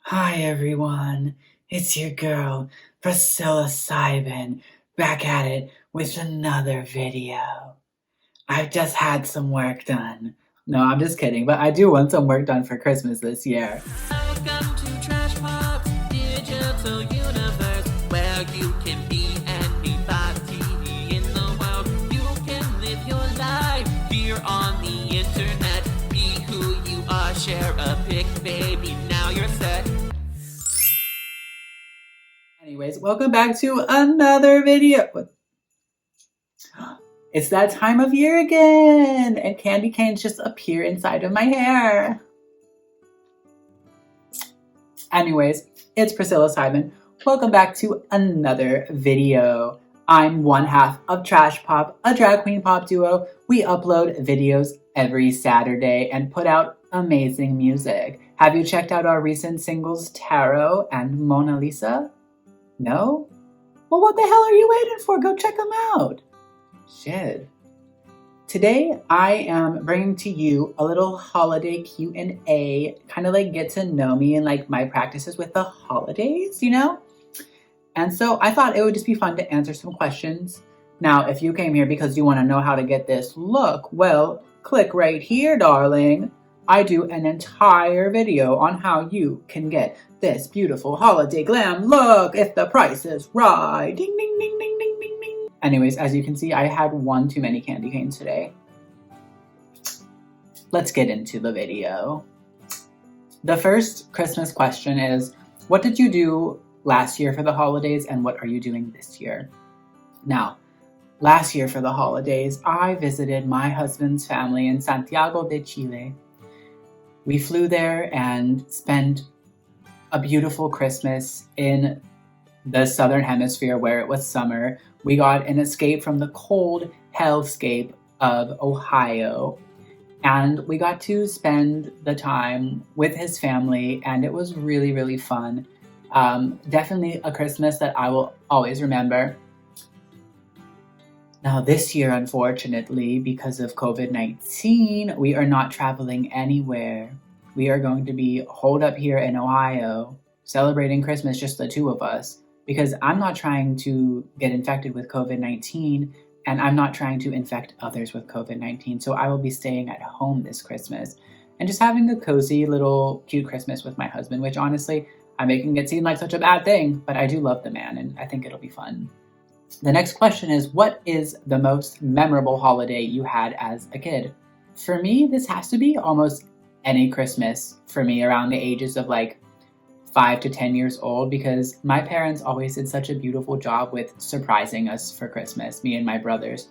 Hi everyone, it's your girl, Priscilla Cybin, back at it with another video. I've just had some work done. No, I'm just kidding, but I do want some work done for Christmas this year. Welcome to Trashpop, digital universe, where you can be anybody in the world. You can live your life here on the internet. Be who you are, share a pic, baby, now you're set. Anyways, welcome back to another video. It's that time of year again, and candy canes just appear inside of my hair. Anyways, it's Priscilla Cybin. Welcome back to another video. I'm one half of Trashpop, a drag queen pop duo. We upload videos every Saturday and put out amazing music. Have you checked out our recent singles, Tarot and Mona Lisa? No? Well, what the hell are you waiting for? Go check them out. Shit. Today, I am bringing to you a little holiday Q&A, kind of like get to know me and like my practices with the holidays, you know? And so I thought it would just be fun to answer some questions. Now, if you came here because you want to know how to get this look, well, click right here, darling. I do an entire video on how you can get this beautiful holiday glam look if the price is right. Ding, ding, ding, ding, ding, ding, ding. Anyways, as you can see, I had one too many candy canes today. Let's get into the video. The first Christmas question is, what did you do last year for the holidays and what are you doing this year? Now, last year for the holidays, I visited my husband's family in Santiago de Chile. We flew there and spent a beautiful Christmas in the southern hemisphere where it was summer. We got an escape from the cold hellscape of Ohio, and we got to spend the time with his family, and it was really, really fun. Definitely a Christmas that I will always remember. Now this year, unfortunately, because of COVID-19, we are not traveling anywhere. We are going to be holed up here in Ohio, celebrating Christmas, just the two of us, because I'm not trying to get infected with COVID-19, and I'm not trying to infect others with COVID-19, so I will be staying at home this Christmas, and just having a cozy little cute Christmas with my husband, which honestly, I'm making it seem like such a bad thing, but I do love the man, and I think it'll be fun. The next question is, what is the most memorable holiday you had as a kid? For me, this has to be almost any Christmas for me around the ages of like 5 to 10 years old, because my parents always did such a beautiful job with surprising us for Christmas, me and my brothers.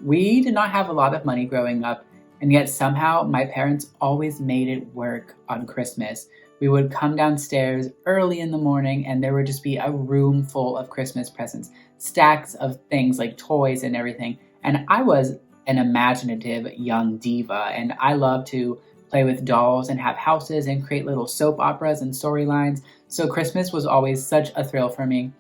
We did not have a lot of money growing up, and yet somehow my parents always made it work on Christmas. We would come downstairs early in the morning and there would just be a room full of Christmas presents, stacks of things like toys and everything. And I was an imaginative young diva, and I loved to play with dolls and have houses and create little soap operas and storylines. So Christmas was always such a thrill for me.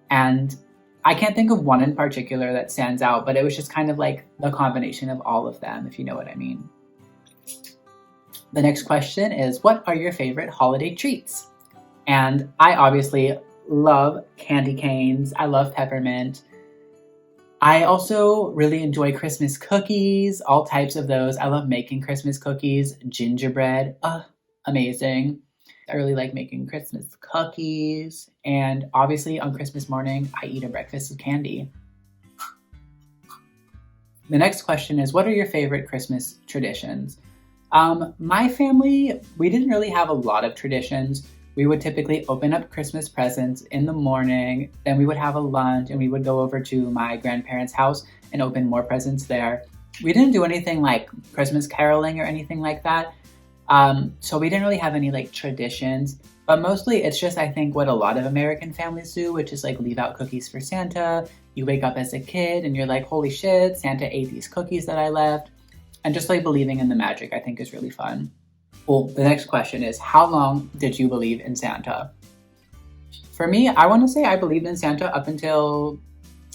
And I can't think of one in particular that stands out, but it was just kind of like the combination of all of them, if you know what I mean. The next question is, what are your favorite holiday treats? And I obviously love candy canes. I love peppermint. I also really enjoy Christmas cookies, all types of those. I love making Christmas cookies, gingerbread, amazing. I really like making Christmas cookies. And obviously on Christmas morning, I eat a breakfast of candy. The next question is, what are your favorite Christmas traditions? My family, we didn't really have a lot of traditions. We would typically open up Christmas presents in the morning, then we would have a lunch, and we would go over to my grandparents' house and open more presents there. We didn't do anything like Christmas caroling or anything like that, so we didn't really have any like traditions, but mostly it's just, I think, what a lot of American families do, which is like leave out cookies for Santa. You wake up as a kid and you're like, holy shit, Santa ate these cookies that I left. And just like believing in the magic, I think, is really fun. Well, the next question is, how long did you believe in Santa? For me, I want to say I believed in Santa up until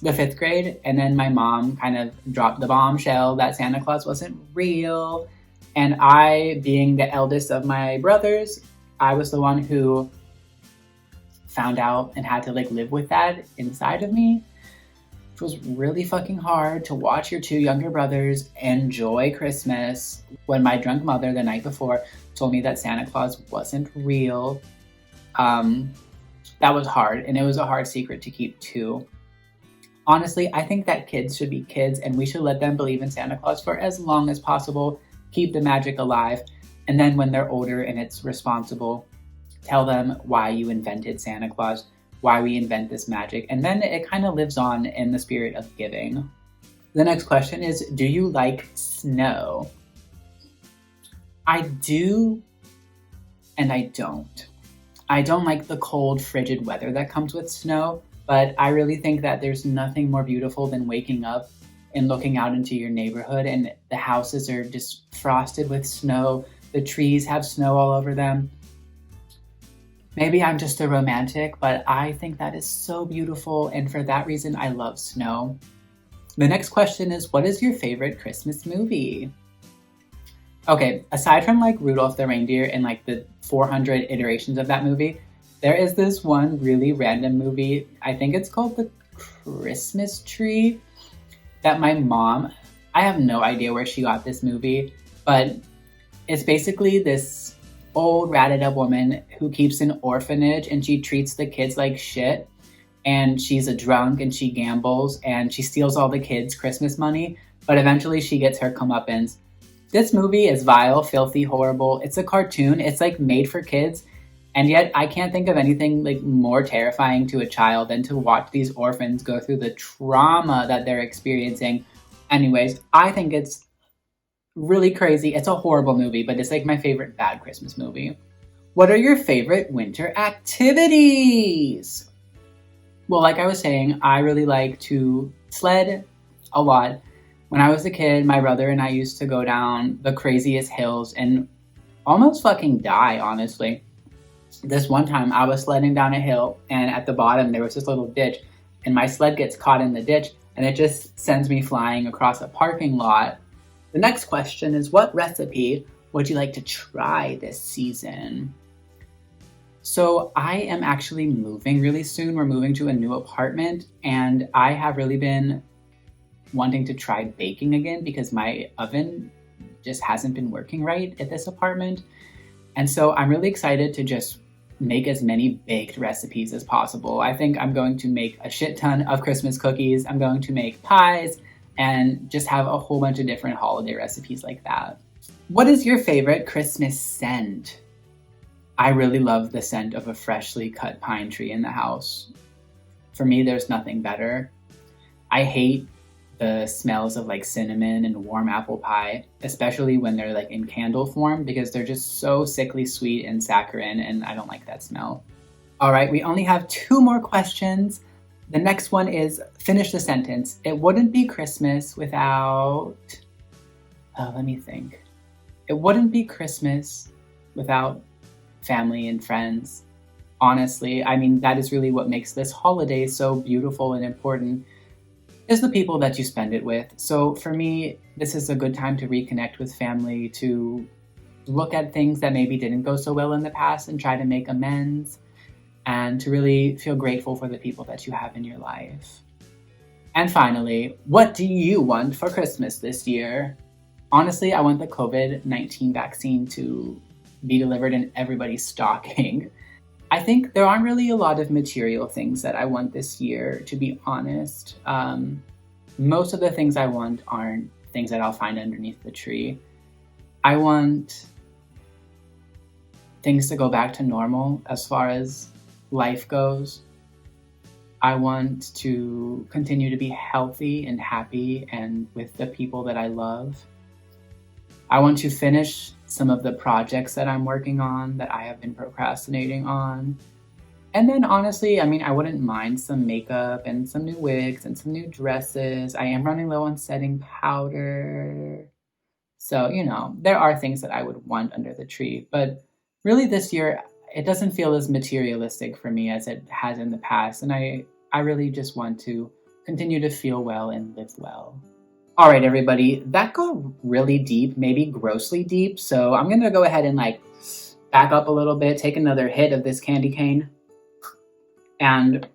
the 5th grade, and then my mom kind of dropped the bombshell that Santa Claus wasn't real. And I, being the eldest of my brothers, I was the one who found out and had to like live with that inside of me. It was really fucking hard to watch your two younger brothers enjoy Christmas when my drunk mother the night before told me that Santa Claus wasn't real. That was hard, and it was a hard secret to keep too. Honestly, I think that kids should be kids and we should let them believe in Santa Claus for as long as possible, keep the magic alive, and then when they're older and it's responsible, tell them why you invented Santa Claus, why we invent this magic, and then it kind of lives on in the spirit of giving. The next question is, do you like snow? I do and I don't. I don't like the cold, frigid weather that comes with snow, but I really think that there's nothing more beautiful than waking up and looking out into your neighborhood and the houses are just frosted with snow, the trees have snow all over them. Maybe I'm just a romantic, but I think that is so beautiful, and for that reason, I love snow. The next question is, what is your favorite Christmas movie? Okay, aside from like Rudolph the Reindeer and like the 400 iterations of that movie, there is this one really random movie, I think it's called The Christmas Tree, that my mom, I have no idea where she got this movie, but it's basically this old ratted up woman who keeps an orphanage and she treats the kids like shit, and she's a drunk and she gambles and she steals all the kids' Christmas money, but eventually she gets her comeuppance. This movie is vile, filthy, horrible. It's a cartoon. It's like made for kids. And yet I can't think of anything like more terrifying to a child than to watch these orphans go through the trauma that they're experiencing. Anyways, I think it's really crazy. It's a horrible movie, but it's like my favorite bad Christmas movie. What are your favorite winter activities? Well, like I was saying, I really like to sled a lot. When I was a kid, my brother and I used to go down the craziest hills and almost fucking die, honestly. This one time I was sledding down a hill and at the bottom there was this little ditch and my sled gets caught in the ditch and it just sends me flying across a parking lot. The next question is, what recipe would you like to try this season? So I am actually moving really soon. We're moving to a new apartment and I have really been wanting to try baking again because my oven just hasn't been working right at this apartment. And so I'm really excited to just make as many baked recipes as possible. I think I'm going to make a shit ton of Christmas cookies. I'm going to make pies and just have a whole bunch of different holiday recipes like that. What is your favorite Christmas scent? I really love the scent of a freshly cut pine tree in the house. For me, there's nothing better. I hate the smells of like cinnamon and warm apple pie, especially when they're like in candle form because they're just so sickly sweet and saccharine and I don't like that smell. All right, we only have 2 more questions. The next one is, finish the sentence. It wouldn't be Christmas without... let me think. It wouldn't be Christmas without family and friends. Honestly, I mean, that is really what makes this holiday so beautiful and important, is the people that you spend it with. So for me, this is a good time to reconnect with family, to look at things that maybe didn't go so well in the past and try to make amends, and to really feel grateful for the people that you have in your life. And finally, what do you want for Christmas this year? Honestly, I want the COVID-19 vaccine to be delivered in everybody's stocking. I think there aren't really a lot of material things that I want this year, to be honest. Most of the things I want aren't things that I'll find underneath the tree. I want things to go back to normal as far as life goes. I want to continue to be healthy and happy and with the people that I love. I want to finish some of the projects that I'm working on that I have been procrastinating on. And then honestly, I mean, I wouldn't mind some makeup and some new wigs and some new dresses. I am running low on setting powder. So, you know, there are things that I would want under the tree. But really this year, it doesn't feel as materialistic for me as it has in the past. And I really just want to continue to feel well and live well. All right, everybody, that got really deep, maybe grossly deep. So I'm going to go ahead and back up a little bit, take another hit of this candy cane, and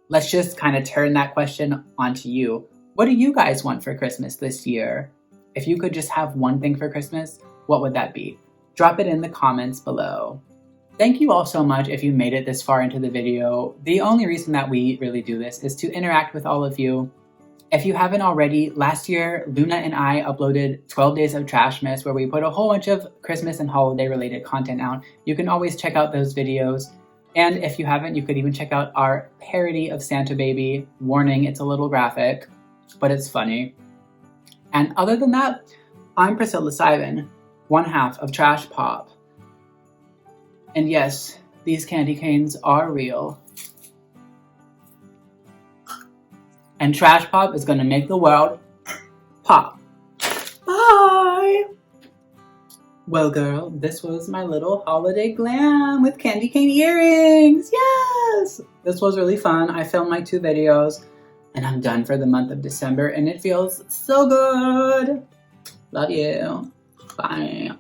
let's just kind of turn that question onto you. What do you guys want for Christmas this year? If you could just have one thing for Christmas, what would that be? Drop it in the comments below. Thank you all so much if you made it this far into the video. The only reason that we really do this is to interact with all of you. If you haven't already, last year, Luna and I uploaded 12 Days of Trashmas where we put a whole bunch of Christmas and holiday related content out. You can always check out those videos. And if you haven't, you could even check out our parody of Santa Baby. Warning, it's a little graphic, but it's funny. And other than that, I'm Priscilla Cybin, one half of Trashpop. And yes, these candy canes are real. And Trashpop is gonna make the world pop. Bye! Well, girl, this was my little holiday glam with candy cane earrings. Yes! This was really fun. I filmed my 2 videos and I'm done for the month of December and it feels so good. Love you. Bye.